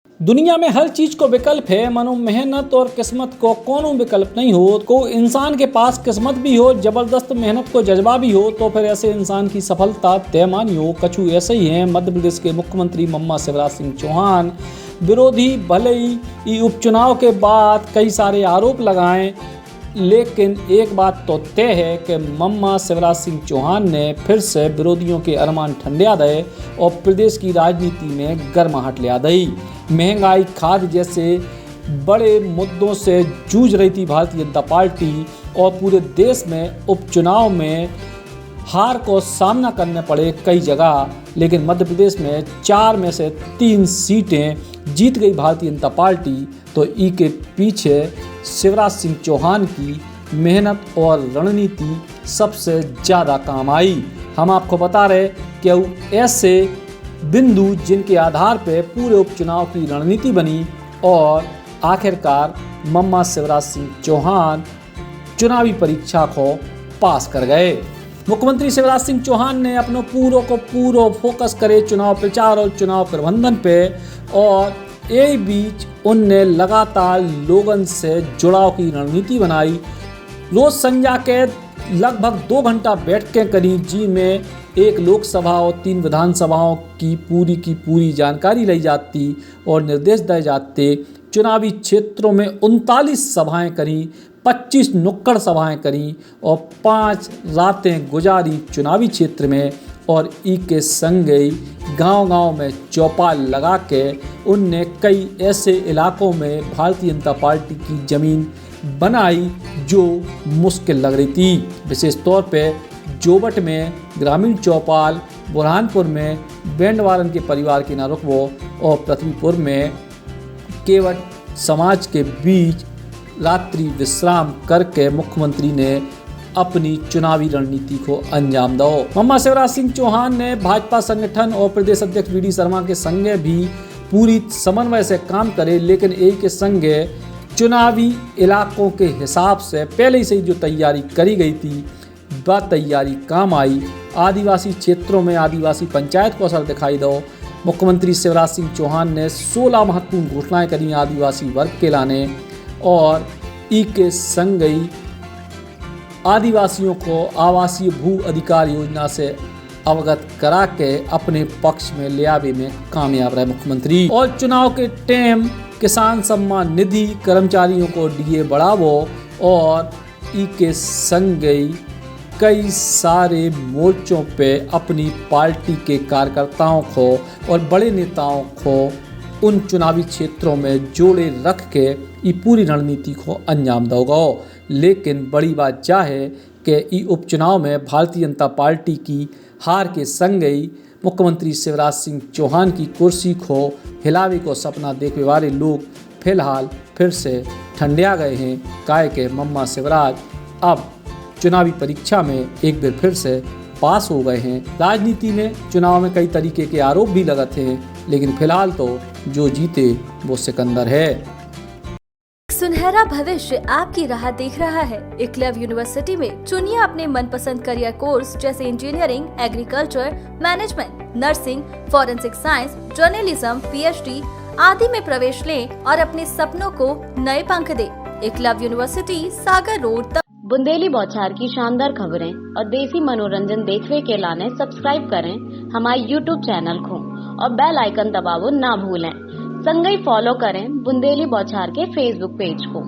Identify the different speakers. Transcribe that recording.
Speaker 1: दुनिया में हर चीज को विकल्प है, मनो मेहनत और किस्मत को कोनो विकल्प नहीं हो। को इंसान के पास किस्मत भी हो, जबरदस्त मेहनत को जज्बा भी हो, तो फिर ऐसे इंसान की सफलता तय मानी हो। कछु ऐसे ही हैं मध्य प्रदेश के मुख्यमंत्री मम्मा शिवराज सिंह चौहान। विरोधी भले ही उपचुनाव के बाद कई सारे आरोप लगाएं, लेकिन एक बात तो तय है कि मम्मा शिवराज सिंह चौहान ने फिर से विरोधियों के अरमान ठंडिया दे और प्रदेश की राजनीति में गर्माहट लिया दई। महंगाई, खाद जैसे बड़े मुद्दों से जूझ रही थी भारतीय जनता पार्टी और पूरे देश में उपचुनाव में हार को सामना करने पड़े कई जगह, लेकिन मध्य प्रदेश में 4 में से 3 सीटें जीत गई भारतीय जनता पार्टी। तो ई के पीछे शिवराज सिंह चौहान की मेहनत और रणनीति सबसे ज़्यादा काम आई। हम आपको बता रहे कि ऐसे बिंदु जिनके आधार पर पूरे उपचुनाव की रणनीति बनी और आखिरकार मम्मा शिवराज सिंह चौहान चुनावी परीक्षा को पास कर गए। मुख्यमंत्री शिवराज सिंह चौहान ने अपने पूरो फोकस करे चुनाव प्रचार और चुनाव प्रबंधन पे, और यही बीच उनने लगातार लोगों से जुड़ाव की रणनीति बनाई। रोज संध्या के लगभग 2 घंटा बैठकें करी, जिनमें 1 लोकसभा और 3 विधानसभाओं की पूरी जानकारी ली जाती और निर्देश दिए जाते। चुनावी क्षेत्रों में 39 सभाएं करी, 25 नुक्कड़ सभाएं करी और 5 रातें गुजारी चुनावी क्षेत्र में। और ई के संग गांव-गांव में चौपाल लगा के उनने कई ऐसे इलाकों में भारतीय जनता पार्टी की ज़मीन बनाई जो मुश्किल लग रही थी। विशेष तौर पे जोबट में ग्रामीण चौपाल, बुरहानपुर में बैंडवालन के परिवार के नारुकवो और पृथ्वीपुर में केवट समाज के बीच रात्रि विश्राम करके मुख्यमंत्री ने अपनी चुनावी रणनीति को अंजाम दो। मम्मा शिवराज सिंह चौहान ने भाजपा संगठन और प्रदेश अध्यक्ष वी.डी. शर्मा के संगे भी पूरी समन्वय से काम करे, लेकिन एक के संगे चुनावी इलाकों के हिसाब से पहले से ही जो तैयारी करी गई थी वह तैयारी काम आई। आदिवासी क्षेत्रों में आदिवासी पंचायत को असर दिखाई दो। मुख्यमंत्री शिवराज सिंह चौहान ने 16 महत्वपूर्ण घोषणाएं करी आदिवासी वर्ग के लाने, और ई के संग आदिवासियों को आवासीय भू अधिकार योजना से अवगत करा के अपने पक्ष में ले आवे में कामयाब रहे मुख्यमंत्री। और चुनाव के टाइम किसान सम्मान निधि, कर्मचारियों को डीए बढ़ावो और ई के संग कई सारे मोर्चों पे अपनी पार्टी के कार्यकर्ताओं को और बड़े नेताओं को उन चुनावी क्षेत्रों में जोड़े रख के ये पूरी रणनीति को अंजाम दोगा। लेकिन बड़ी बात यह है कि ई उपचुनाव में भारतीय जनता पार्टी की हार के संग ही मुख्यमंत्री शिवराज सिंह चौहान की कुर्सी को हिलावे को सपना देखने वाले लोग फिलहाल फिर से ठंडिया गए हैं। काहे के मम्मा शिवराज अब चुनावी परीक्षा में एक बार फिर से पास हो गए हैं। राजनीति में चुनाव में कई तरीके के आरोप भी लगते हैं, लेकिन फिलहाल तो जो जीते वो सिकंदर है।
Speaker 2: सुनहरा भविष्य आपकी राह देख रहा है। एकलव्य यूनिवर्सिटी में चुनिए अपने मनपसंद करियर कोर्स जैसे engineering, agriculture, management, nursing, forensic science, journalism, PhD आदि में प्रवेश लें और अपने सपनों को नए पंख दे। एकलव्य यूनिवर्सिटी, सागर रोड।
Speaker 3: बुंदेली बौछार की शानदार खबरें और देसी मनोरंजन देखने के लाने सब्सक्राइब करें हमारे YouTube चैनल को और बेल आइकन दबावो ना भूलें। संगई फॉलो करें बुंदेली बौछार के Facebook पेज को।